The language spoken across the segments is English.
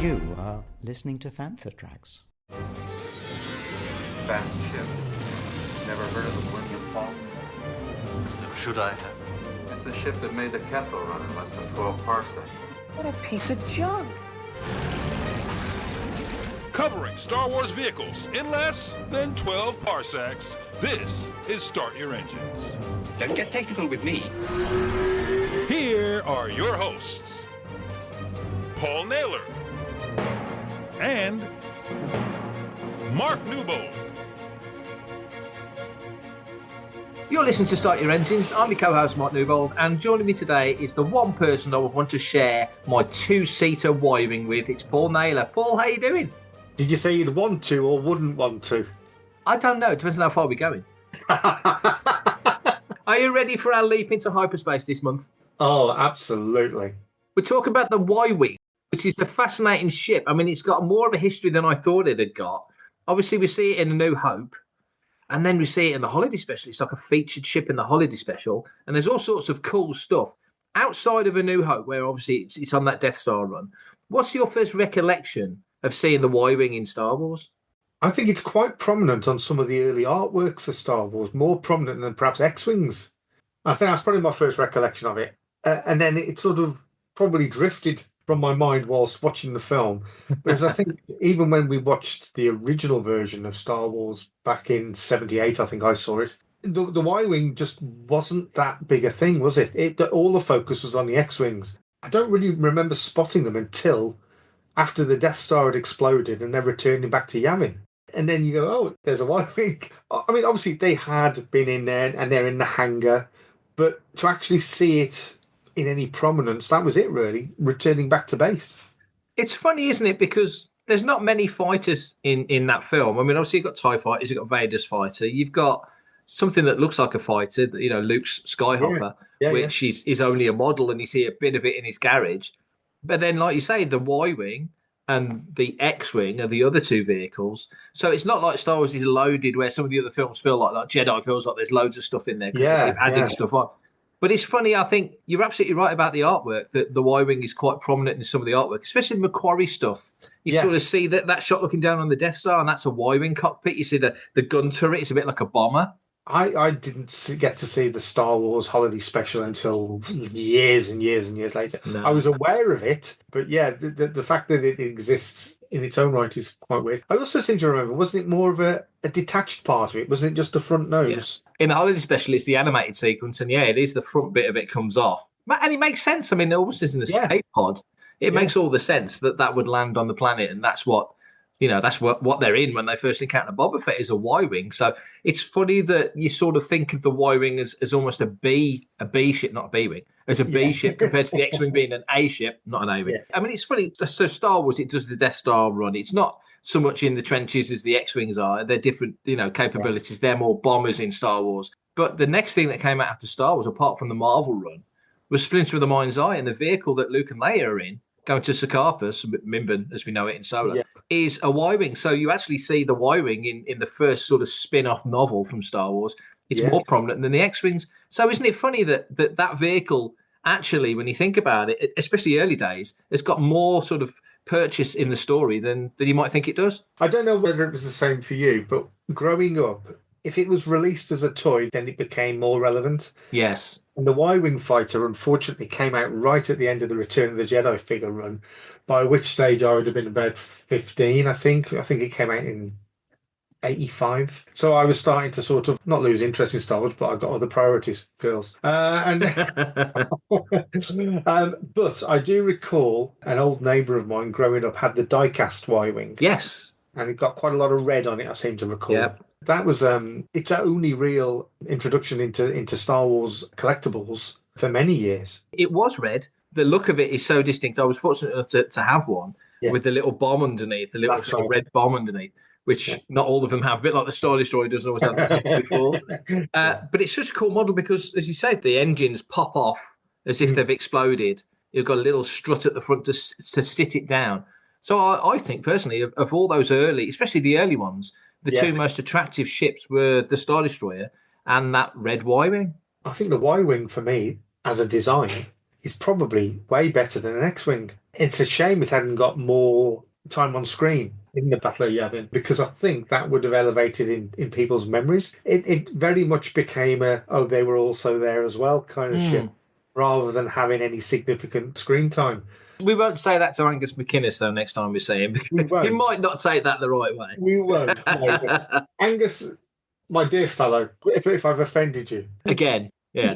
You are listening to Fantha Tracks. Fast ship. Never heard of the William Paul? Never should I have. It's the ship that made the Kessel run in less than 12 parsecs. What a piece of junk. Covering Star Wars vehicles in less than 12 parsecs, this is Start Your Engines. Don't get technical with me. Here are your hosts, Paul Naylor and Mark Newbold. You're listening to Start Your Engines. I'm your co-host, Mark Newbold, and joining me today is the one person I would want to share my two-seater Y-wing with. It's Paul Naylor. Paul, how you doing? Did you say you'd want to or wouldn't want to? I don't know. It depends on how far we're going. Are you ready for our leap into hyperspace this month? Oh, absolutely. We're talking about the Y-wing, which is a fascinating ship. I mean, it's got more of a history than I thought it had got. Obviously, we see it in A New Hope, and then we see it in the Holiday Special. It's like a featured ship in the Holiday Special, and there's all sorts of cool stuff. Outside of A New Hope, where obviously it's on that Death Star run, what's your first recollection of seeing the Y-wing in Star Wars? I think it's quite prominent on some of the early artwork for Star Wars, more prominent than perhaps X-Wings. I think that's probably my first recollection of it. And then it sort of probably drifted from my mind whilst watching the film. Because I think even when we watched the original version of Star Wars back in 78, I think I saw it, the Y-wing just wasn't that big a thing, was it? All the focus was on the X-Wings. I don't really remember spotting them until after the Death Star had exploded and they're returning back to Yavin. And then you go, oh, there's a Y-wing. I mean, obviously they had been in there and they're in the hangar, but to actually see it in any prominence, that was it really, returning back to base. It's funny, isn't it? Because there's not many fighters in that film. I mean, obviously you've got TIE fighters, you've got Vader's fighter, you've got something that looks like a fighter, you know, Luke's Skyhopper, which is only a model, and you see a bit of it in his garage. But then, like you say, the Y-wing and the X-wing are the other two vehicles. So it's not like Star Wars is loaded where some of the other films feel like Jedi feels like there's loads of stuff in there because they keep adding stuff on. But it's funny, I think you're absolutely right about the artwork, that the Y-wing is quite prominent in some of the artwork, especially the Macquarie stuff. You sort of see that shot looking down on the Death Star, and that's a Y-wing cockpit. You see the gun turret, it's a bit like a bomber. I didn't get to see the Star Wars Holiday Special until years and years and years later. No. I was aware of it, but yeah, the fact that it exists in its own right is quite weird. I also seem to remember, wasn't it more of a detached part of it? Wasn't it just the front nose? Yeah. In the Holiday Special, it's the animated sequence, and it is the front bit of it comes off. And it makes sense. I mean, it almost is an escape pod. It makes all the sense that would land on the planet, and that's what... You know, that's what they're in when they first encounter Boba Fett is a Y-wing. So it's funny that you sort of think of the Y-wing as almost a B ship, not a B-wing, as a B ship compared to the X-wing being an A ship, not an A-wing. I mean, it's funny. So Star Wars, it does the Death Star run. It's not so much in the trenches as the X-wings are. They're different, capabilities. They're more bombers in Star Wars. But the next thing that came out after Star Wars, apart from the Marvel run, was Splinter of the Mind's Eye, and the vehicle that Luke and Leia are in, going to Sakarpas, Mimban, as we know it in Solo, is a Y-wing. So you actually see the Y-wing in the first sort of spin-off novel from Star Wars. It's more prominent than the X-wings. So isn't it funny that vehicle, actually, when you think about it, especially early days, has got more sort of purchase in the story than you might think it does? I don't know whether it was the same for you, but growing up, if it was released as a toy, then it became more relevant. Yes. And the Y-wing fighter, unfortunately, came out right at the end of the Return of the Jedi figure run, by which stage I would have been about 15, I think. I think it came out in 85. So I was starting to sort of not lose interest in Star Wars, but I've got other priorities, girls. But I do recall an old neighbour of mine growing up had the die-cast Y-wing. Yes. And it got quite a lot of red on it, I seem to recall. Yep. That was its only real introduction into Star Wars collectibles for many years. It was red. The look of it is so distinct. I was fortunate enough to have one with the little bomb underneath, the little sort of red bomb underneath, which not all of them have. A bit like the Star Destroyer doesn't always have the text before. But it's such a cool model because, as you say, the engines pop off as if they've exploded. You've got a little strut at the front to sit it down. So I think, personally, of all those early, especially the early ones, the two most attractive ships were the Star Destroyer and that red Y-wing. I think the Y-wing, for me, as a design, is probably way better than an X-wing. It's a shame it hadn't got more time on screen in the Battle of Yavin, because I think that would have elevated in people's memories. It very much became they were also there as well kind of ship, rather than having any significant screen time. We won't say that to Angus McInnes, though, next time we see him, because he might not take that the right way. We won't. No. Angus, my dear fellow, if I've offended you. Again. Yeah.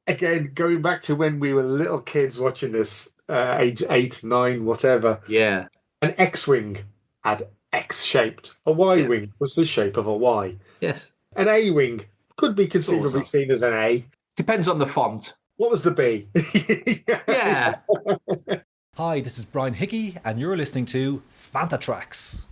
Again, going back to when we were little kids watching this, age 8, 9, whatever. Yeah. An X-wing had X-shaped. A Y-wing was the shape of a Y. Yes. An A-wing could be conceivably seen as an A. Depends on the font. What was the B? Yeah. Hi, this is Brian Hickey, and you're listening to Fanta Tracks.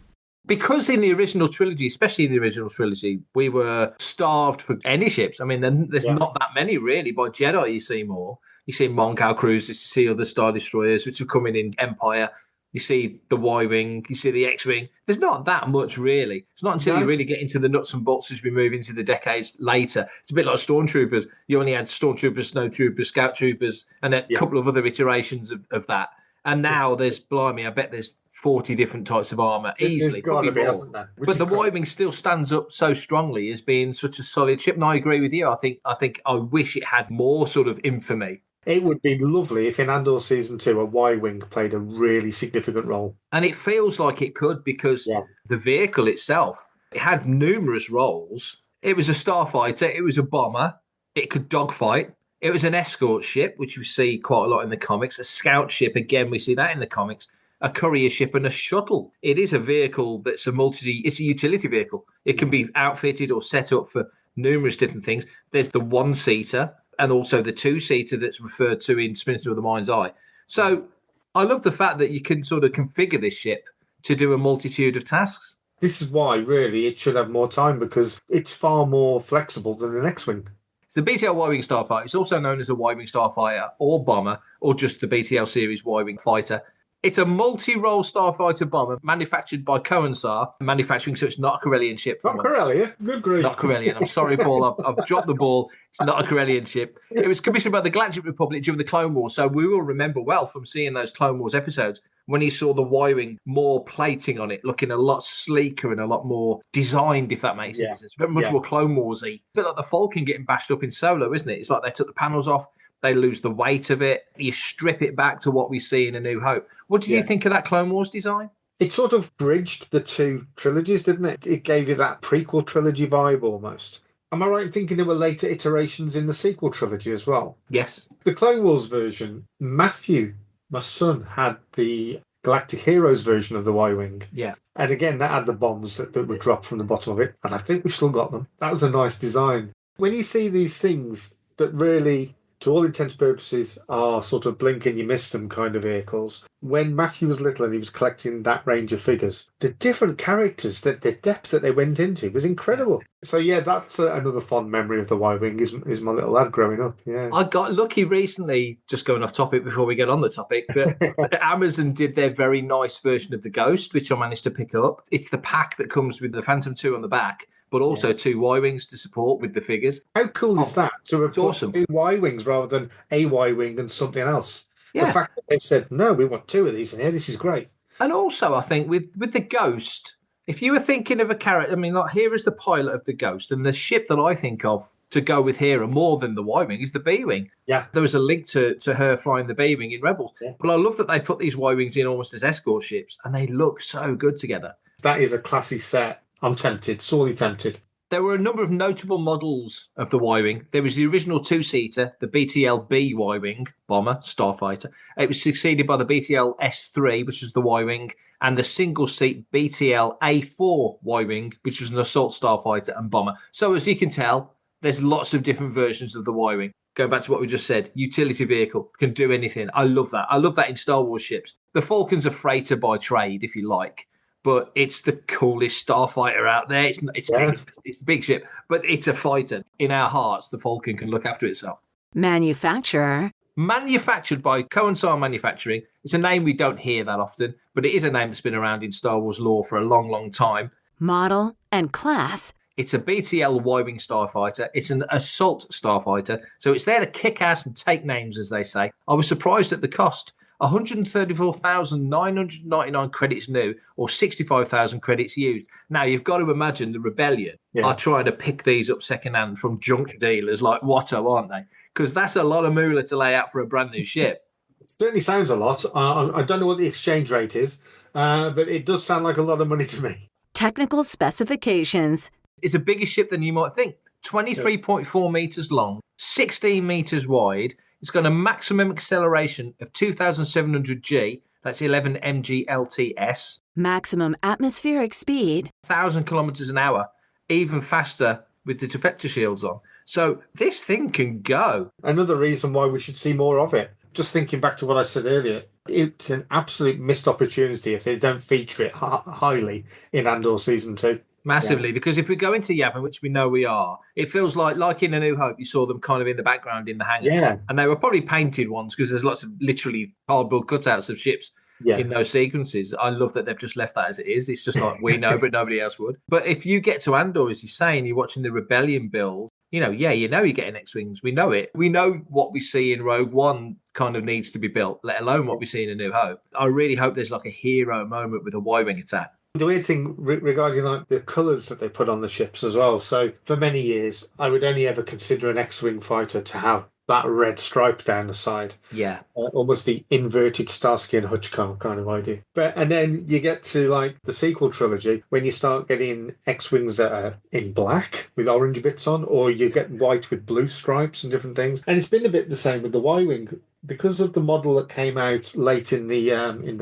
Because in the original trilogy, especially in the original trilogy, we were starved for any ships. I mean, there's not that many, really. By Jedi, you see more. You see Moncal cruisers, you see other Star Destroyers, which are coming in Empire. You see the Y-wing, you see the X-wing. There's not that much, really. It's not until you really get into the nuts and bolts as we move into the decades later. It's a bit like Stormtroopers. You only had Stormtroopers, Snowtroopers, Scout Troopers, and a couple of other iterations of that. And now there's, blimey, I bet there's 40 different types of armour easily. There's got to be, hasn't there? But the Y-wing still stands up so strongly as being such a solid ship. And I agree with you. I wish it had more sort of infamy. It would be lovely if in Andor Season 2 a Y-wing played a really significant role. And it feels like it could, because the vehicle itself, it had numerous roles. It was a starfighter, it was a bomber, it could dogfight, it was an escort ship, which we see quite a lot in the comics, a scout ship, again, we see that in the comics, a courier ship and a shuttle. It is a vehicle that's it's a utility vehicle. It can be outfitted or set up for numerous different things. There's the one-seater, and also the two-seater that's referred to in Splinter of the Mind's Eye. So I love the fact that you can sort of configure this ship to do a multitude of tasks. This is why, really, it should have more time, because it's far more flexible than an X-wing. It's the BTL Y-wing Starfighter. It's also known as a Y-wing Starfighter or bomber, or just the BTL series Y-wing fighter. It's a multi-role starfighter bomber manufactured by Coaxium Manufacturing, so it's not a Corellian ship. Not Corellian? Good grief. Not Corellian. I'm sorry, Paul. I've dropped the ball. It's not a Corellian ship. It was commissioned by the Galactic Republic during the Clone Wars, so we will remember well from seeing those Clone Wars episodes when he saw the Y-wing, more plating on it, looking a lot sleeker and a lot more designed, if that makes sense. It's much more Clone Wars-y. A bit like the Falcon getting bashed up in Solo, isn't it? It's like they took the panels off, they lose the weight of it, you strip it back to what we see in A New Hope. What did you think of that Clone Wars design? It sort of bridged the two trilogies, didn't it? It gave you that prequel trilogy vibe almost. Am I right in thinking there were later iterations in the sequel trilogy as well? Yes. The Clone Wars version, Matthew, my son, had the Galactic Heroes version of the Y-wing. Yeah. And again, that had the bombs that were dropped from the bottom of it. And I think we've still got them. That was a nice design. When you see these things that really, to all intents and purposes, are sort of blink and you miss them kind of vehicles. When Matthew was little and he was collecting that range of figures, the different characters, the depth that they went into was incredible. So yeah, that's another fond memory of the Y-wing is my little lad growing up. Yeah, I got lucky recently, just going off topic before we get on the topic, that Amazon did their very nice version of the Ghost, which I managed to pick up. It's the pack that comes with the Phantom 2 on the back, but also two Y-wings to support with the figures. How cool is that? To have put awesome. two Y-wings rather than a Y-wing and something else. Yeah. The fact that they've said, no, we want two of these in here, this is great. And also, I think with the Ghost, if you were thinking of a character, I mean, like here is the pilot of the Ghost, and the ship that I think of to go with Hera more than the Y-wing is the B-wing. Yeah. There was a link to her flying the B-wing in Rebels. Yeah. But I love that they put these Y-wings in almost as escort ships, and they look so good together. That is a classy set. I'm tempted, sorely tempted. There were a number of notable models of the Y-wing. There was the original two-seater, the BTL B Y-wing bomber, starfighter. It was succeeded by the BTL S3, which was the Y-wing, and the single-seat BTL A4 Y-wing, which was an assault starfighter and bomber. So as you can tell, there's lots of different versions of the Y-wing. Going back to what we just said, utility vehicle, can do anything. I love that. I love that in Star Wars ships. The Falcon's a freighter by trade, if you like. But it's the coolest starfighter out there. It's a big ship, but it's a fighter. In our hearts, the Falcon can look after itself. Manufacturer. Manufactured by Coaxium Manufacturing. It's a name we don't hear that often, but it is a name that's been around in Star Wars lore for a long, long time. Model and class. It's a BTL Y-wing starfighter. It's an assault starfighter. So it's there to kick ass and take names, as they say. I was surprised at the cost. 134,999 credits new, or 65,000 credits used. Now, you've got to imagine the Rebellion are trying to pick these up secondhand from junk dealers like Watto, aren't they? Because that's a lot of moolah to lay out for a brand new ship. It certainly sounds a lot. I don't know what the exchange rate is, but it does sound like a lot of money to me. Technical specifications. It's a bigger ship than you might think. 23.4 meters long, 16 meters wide. It's got a maximum acceleration of 2,700 G. That's 11 mg LTS. Maximum atmospheric speed. 1,000 kilometers an hour, even faster with the deflector shields on. So this thing can go. Another reason why we should see more of it. Just thinking back to what I said earlier, it's an absolute missed opportunity if they don't feature it highly in Andor Season 2. Massively, because if we go into Yavin, which we know we are, it feels like in A New Hope, you saw them kind of in the background in the hangar. Yeah. And they were probably painted ones because there's lots of literally cardboard cutouts of ships in those sequences. I love that they've just left that as it is. It's just like we know, but nobody else would. But if you get to Andor, as you say, and you're watching the Rebellion build, you're getting X-Wings. We know it. We know what we see in Rogue One kind of needs to be built, let alone what we see in A New Hope. I really hope there's like a hero moment with a Y-wing attack. The weird thing regarding like the colours that they put on the ships as well. So for many years, I would only ever consider an X-Wing fighter to have that red stripe down the side. Yeah. Almost the inverted Starsky and Hutch kind of idea. And then you get to like the sequel trilogy when you start getting X-Wings that are in black with orange bits on, or you get white with blue stripes and different things. And it's been a bit the same with the Y-wing. Because of the model that came out late in the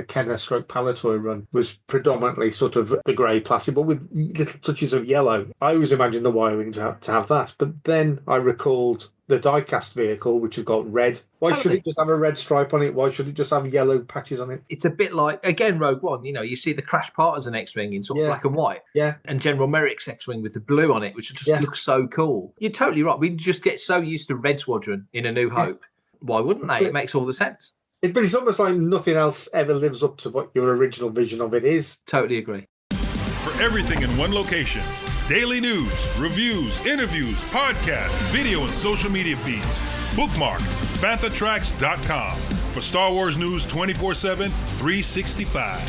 Kenner/Palatoy run was predominantly sort of the grey plastic, but with little touches of yellow. I always imagined the Y-wing to have that, but then I recalled the die-cast vehicle, which has got red. Why should it just have a red stripe on it? Why should it just have yellow patches on it? It's a bit like, again, Rogue One. You see the Crash part as an X-Wing in sort of black and white. Yeah. And General Merrick's X-Wing with the blue on it, which just looks so cool. You're totally right. We just get so used to Red Squadron in A New Hope. Why wouldn't they? It makes all the sense. But it's almost like nothing else ever lives up to what your original vision of it is. Totally agree. For everything in one location, daily news, reviews, interviews, podcasts, video, and social media feeds, bookmark fanthatracks.com for Star Wars news 24/7, 365.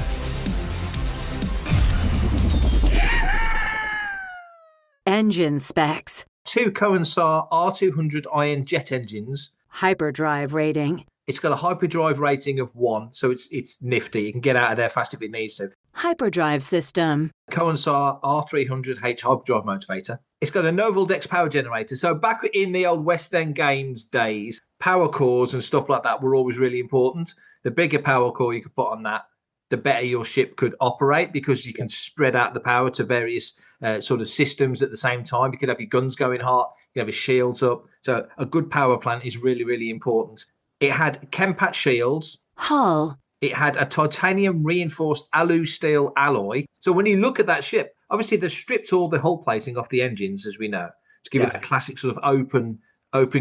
Engine specs. 2 Coaxium R200 iron jet engines. Hyperdrive rating. It's got a hyperdrive rating of 1, so it's nifty. You can get out of there fast if it needs to. Hyperdrive system. Coaxium R300H hyperdrive motivator. It's got a Newbold X power generator. So back in the old West End Games days, power cores and stuff like that were always really important. The bigger power core you could put on that, the better your ship could operate, because you can spread out the power to various sort of systems at the same time. You could have your guns going hot, you can have your shields up. So a good power plant is really, really important. It had Chempat shields. Hull. It had a titanium reinforced alu steel alloy. So when you look at that ship, obviously they've stripped all the hull plating off the engines, as we know, to give it a classic sort of open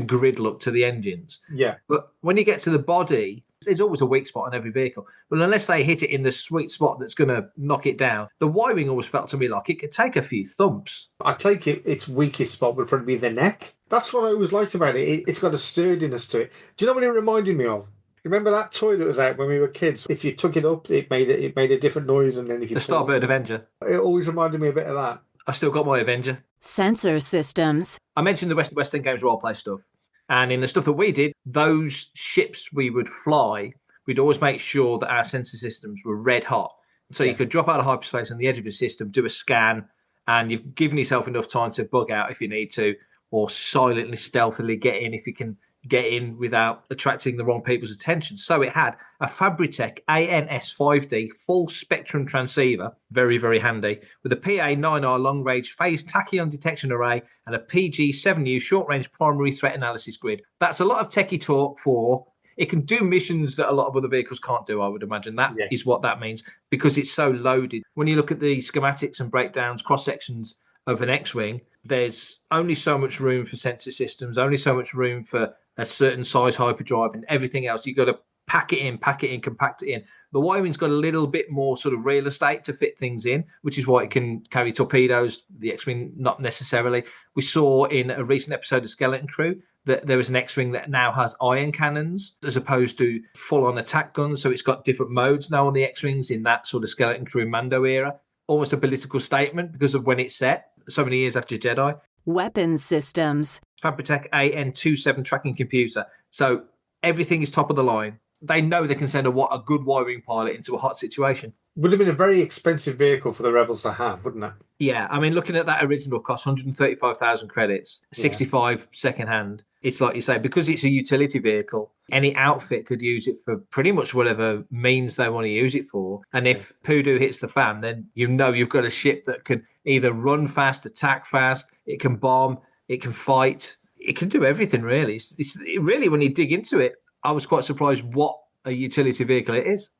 grid look to the engines. Yeah. But when you get to the body, there's always a weak spot on every vehicle. But unless they hit it in the sweet spot that's going to knock it down, the Y-wing always felt to me like it could take a few thumps. I take it its weakest spot would probably be the neck. That's what I always liked about it. It's got a sturdiness to it. Do you know what it reminded me of? Remember that toy that was out when we were kids? If you took it up, it made a different noise, and then if you the Starbird Avenger. It always reminded me a bit of that. I still got my Avenger. Sensor systems. I mentioned the West End Games roleplay stuff, and in the stuff that we did, those ships we would fly, we'd always make sure that our sensor systems were red hot. So you could drop out of hyperspace on the edge of your system, do a scan, and you've given yourself enough time to bug out if you need to, or silently, stealthily get in if you can get in without attracting the wrong people's attention. So it had a Fabritech ANS5D full spectrum transceiver, very, very handy, with a PA9R long-range phase tachyon detection array and a PG7U short-range primary threat analysis grid. That's a lot of techie talk for... It can do missions that a lot of other vehicles can't do, I would imagine. That is what that means, because it's so loaded. When you look at the schematics and breakdowns, cross-sections of an X-Wing, there's only so much room for sensor systems, only so much room for a certain size hyperdrive, and everything else. You've got to pack it in, compact it in. The Y-wing's got a little bit more sort of real estate to fit things in, which is why it can carry torpedoes. The X-wing not necessarily. We saw in a recent episode of Skeleton Crew that there is an X-wing that now has ion cannons as opposed to full-on attack guns. So it's got different modes now on the X-wings in that sort of Skeleton Crew Mando era. Almost a political statement because of when it's set, so many years after Jedi. Weapons systems. Fabritech AN27 tracking computer. So everything is top of the line. They know they can send a good Y-wing pilot into a hot situation. Would have been a very expensive vehicle for the Rebels to have, wouldn't it? Yeah, I mean, looking at that original cost, 135,000 credits, 65 second-hand. It's like you say, because it's a utility vehicle, any outfit could use it for pretty much whatever means they want to use it for. And if Poodoo hits the fan, then you know you've got a ship that can either run fast, attack fast, it can bomb, it can fight, it can do everything, really. Really, when you dig into it, I was quite surprised what a utility vehicle it is.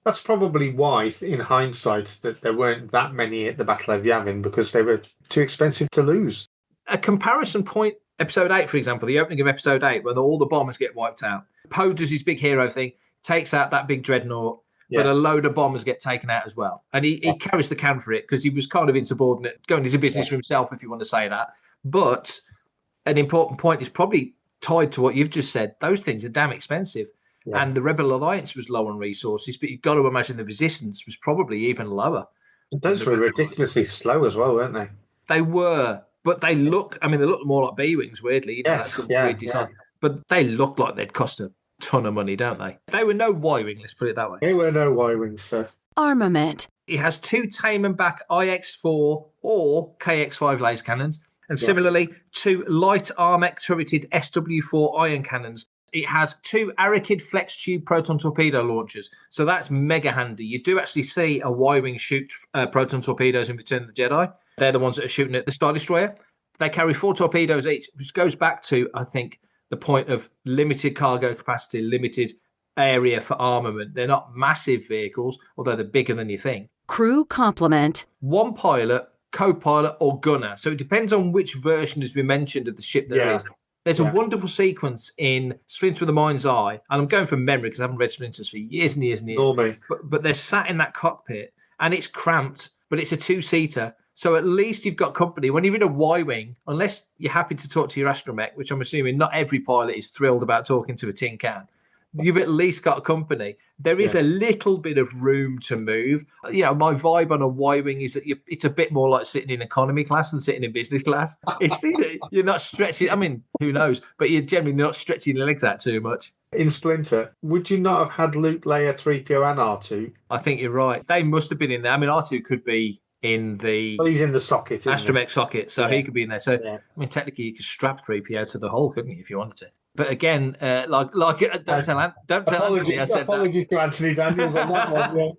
That's probably why, in hindsight, that there weren't that many at the Battle of Yavin, because they were too expensive to lose. A comparison point, Episode 8, for example, the opening of Episode 8, where all the bombers get wiped out. Poe does his big hero thing, takes out that big dreadnought, but a load of bombers get taken out as well. And he carries the can for it because he was kind of insubordinate, going into business for himself, if you want to say that. But an important point is probably tied to what you've just said. Those things are damn expensive. Yeah. And the Rebel Alliance was low on resources, but you've got to imagine the Resistance was probably even lower. Those were ridiculously slow as well, weren't they? They were, but they look more like B-wings, weirdly. Yes, But they look like they'd cost a ton of money, don't they? They were no Y-wing, let's put it that way. They were no Y-wings, sir. Armament. It has 2 Tame and Back IX-4 or KX-5 laser cannons, and similarly, 2 light Armec turreted SW-4 iron cannons. It has 2 Arakid flex tube proton torpedo launchers, so that's mega handy. You do actually see a Y-wing shoot proton torpedoes in Return of the Jedi. They're the ones that are shooting at the Star Destroyer. They carry 4 torpedoes each, which goes back to, I think, the point of limited cargo capacity, limited area for armament. They're not massive vehicles, although they're bigger than you think. Crew complement. 1 pilot, co-pilot, or gunner. So it depends on which version has been mentioned of the ship that is. There's a wonderful sequence in Splinter of the Mind's Eye, and I'm going from memory because I haven't read Splinters for years and years and years. But they're sat in that cockpit, and it's cramped, but it's a 2-seater. So at least you've got company. When you're in a Y-wing, unless you're happy to talk to your astromech, which I'm assuming not every pilot is thrilled about talking to a tin can, you've at least got company. There is a little bit of room to move. You know, my vibe on a Y-wing is that it's a bit more like sitting in economy class than sitting in business class. You're not stretching. I mean, who knows? But you're generally not stretching your legs out too much. In Splinter, would you not have had Luke, Leia, 3PO and R2? I think you're right. They must have been in there. I mean, R2 could be in the... Well, he's in the socket, astromech socket, so he could be in there. So, I mean, technically, you could strap 3PO to the hull, couldn't you, if you wanted to? But again, don't tell Anthony I said apologies to Anthony Daniels on that one.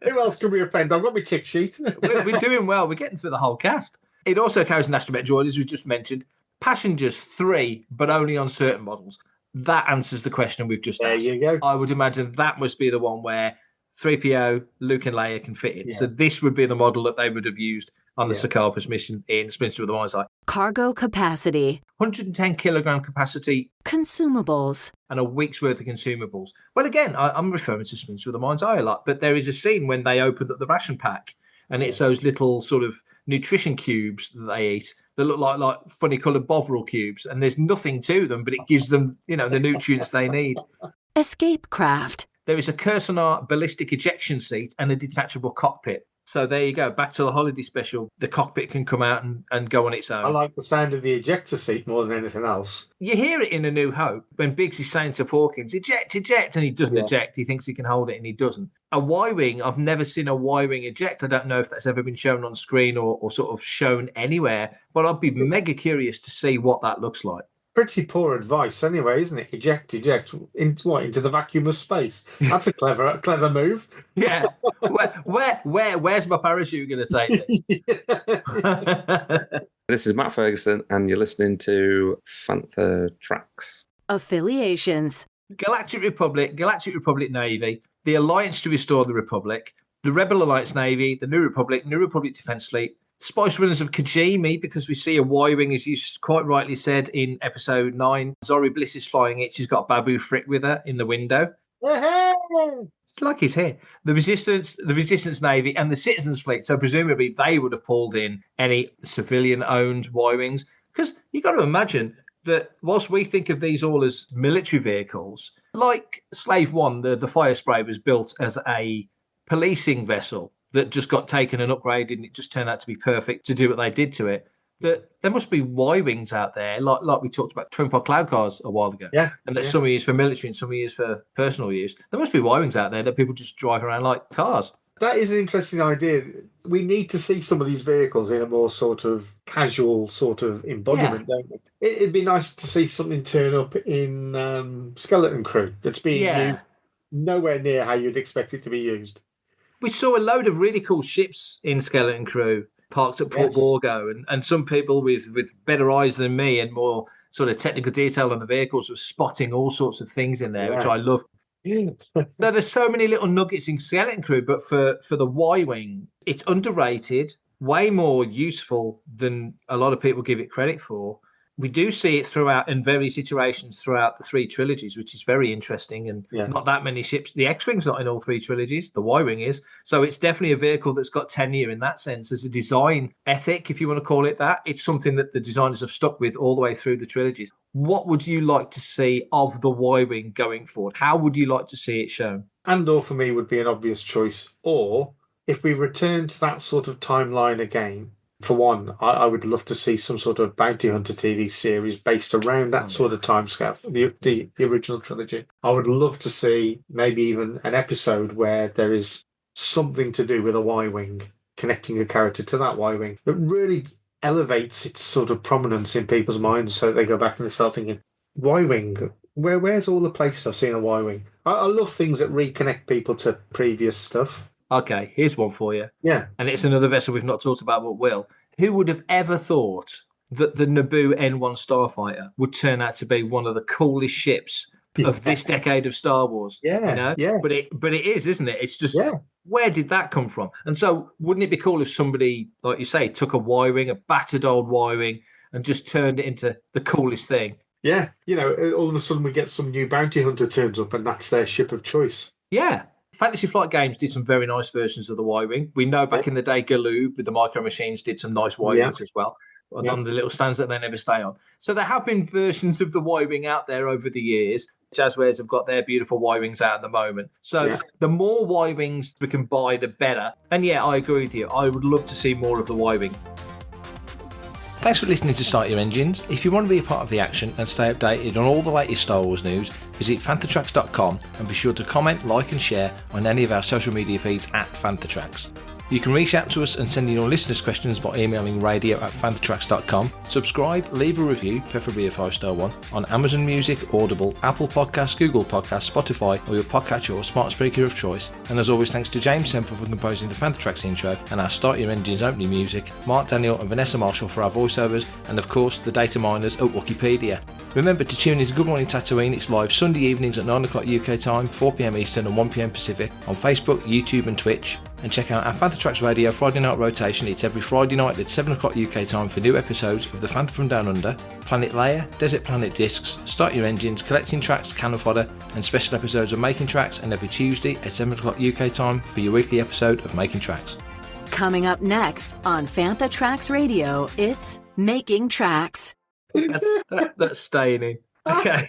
Who else can we offend? I've got my tick sheet. We're doing well. We're getting through the whole cast. It also carries an astromech droid, as we just mentioned. Passengers 3, but only on certain models. That answers the question we've just asked. There you go. I would imagine that must be the one where 3PO, Luke and Leia can fit in. So this would be the model that they would have used on the Secaucus mission in Splinter of the Mind's Eye. Cargo capacity. 110 kilogram capacity. Consumables. And a week's worth of consumables. Well, again, I'm referring to Splinter of the Mind's Eye a lot, but there is a scene when they opened up the ration pack, and it's those little sort of nutrition cubes that they eat that look like funny coloured Bovril cubes, and there's nothing to them, but it gives them, the nutrients they need. Escape craft. There is a Cursonar ballistic ejection seat and a detachable cockpit. So there you go. Back to the holiday special. The cockpit can come out and go on its own. I like the sound of the ejector seat more than anything else. You hear it in A New Hope when Biggs is saying to Porkins, eject, and he doesn't eject. He thinks he can hold it and he doesn't. A Y-wing, I've never seen a Y-wing eject. I don't know if that's ever been shown on screen or sort of shown anywhere, but I'd be mega curious to see what that looks like. Pretty poor advice anyway, isn't it? Eject into the vacuum of space. That's a clever move. Yeah. Where's my parachute going to take me? This is Matt Ferguson, and you're listening to Fantha Tracks. Affiliations. Galactic Republic Navy, the Alliance to Restore the Republic, the Rebel Alliance Navy, the New Republic Defense Fleet, Spice Runners of Kajimi, because we see a Y-wing, as you quite rightly said in episode 9. Zori Bliss is flying it. She's got Babu Frick with her in the window. It's like his hair. The Resistance Navy, and the Citizens Fleet. So presumably they would have pulled in any civilian-owned Y-wings. Because you've got to imagine that whilst we think of these all as military vehicles, like Slave One, the fire spray was built as a policing vessel that just got taken and upgraded, and it just turned out to be perfect to do what they did to it. That there must be Y-wings out there, like we talked about twin pod cloud cars a while ago. Yeah. And that some are used for military and some are used for personal use. There must be Y-wings out there that people just drive around like cars. That is an interesting idea. We need to see some of these vehicles in a more sort of casual sort of embodiment, don't we? It'd be nice to see something turn up in Skeleton Crew that's being used nowhere near how you'd expect it to be used. We saw a load of really cool ships in Skeleton Crew parked at Port Borgo, and some people with better eyes than me and more sort of technical detail on the vehicles were spotting all sorts of things in there, which I love. There's so many little nuggets in Skeleton Crew, but for the Y-wing, it's underrated, way more useful than a lot of people give it credit for. We do see it throughout in various iterations throughout the 3 trilogies, which is very interesting, and not that many ships. The X-Wing's not in all 3 trilogies. The Y-Wing is. So it's definitely a vehicle that's got tenure in that sense. As a design ethic, if you want to call it that, it's something that the designers have stuck with all the way through the trilogies. What would you like to see of the Y-Wing going forward? How would you like to see it shown? Andor for me would be an obvious choice. Or if we return to that sort of timeline again, for one, I would love to see some sort of bounty hunter TV series based around that sort of timescale, the original trilogy. I would love to see maybe even an episode where there is something to do with a Y-wing, connecting a character to that Y-wing, that really elevates its sort of prominence in people's minds, so they go back and they start thinking, Y-wing, where's all the places I've seen a Y-wing? I love things that reconnect people to previous stuff. Okay, here's one for you. Yeah. And it's another vessel we've not talked about, but will. Who would have ever thought that the Naboo N1 starfighter would turn out to be one of the coolest ships of this decade of Star Wars? Yeah, But it is, isn't it? It's just, where did that come from? And so wouldn't it be cool if somebody, like you say, took a Y-wing, a battered old Y-wing, and just turned it into the coolest thing? Yeah, all of a sudden we get some new bounty hunter turns up and that's their ship of choice. Yeah. Fantasy Flight Games did some very nice versions of the Y-wing. We know back in the day, Galoob with the Micro Machines did some nice Y-wings as well, on the little stands that they never stay on. So there have been versions of the Y-wing out there over the years. Jazzwares have got their beautiful Y-wings out at the moment. So the more Y-wings we can buy, the better. And I agree with you. I would love to see more of the Y-wing. Thanks for listening to Start Your Engines. If you want to be a part of the action and stay updated on all the latest Star Wars news, visit fanthatracks.com and be sure to comment, like and share on any of our social media feeds at Fanthatracks. You can reach out to us and send in your listeners' questions by emailing radio@fanthatracks.com. Subscribe, leave a review, preferably a 5-star one, on Amazon Music, Audible, Apple Podcasts, Google Podcasts, Spotify, or your podcatcher or smart speaker of choice. And as always, thanks to James Semple for composing the Fanthatracks intro and our Start Your Engines opening music, Mark Daniel and Vanessa Marshall for our voiceovers, and of course the data miners at Wikipedia. Remember to tune in to Good Morning Tatooine. It's live Sunday evenings at 9 o'clock UK time, 4 PM Eastern and 1 PM Pacific on Facebook, YouTube and Twitch. And check out our Fanthatracks Radio Friday night rotation. It's every Friday night at 7 o'clock UK time for new episodes of The Phantom from Down Under, Planet Leia, Desert Planet Discs, Start Your Engines, Collecting Tracks, Cannon Fodder, and special episodes of Making Tracks, and every Tuesday at 7 o'clock UK time for your weekly episode of Making Tracks. Coming up next on Fanthatracks Radio, it's Making Tracks. That's staying in. Okay.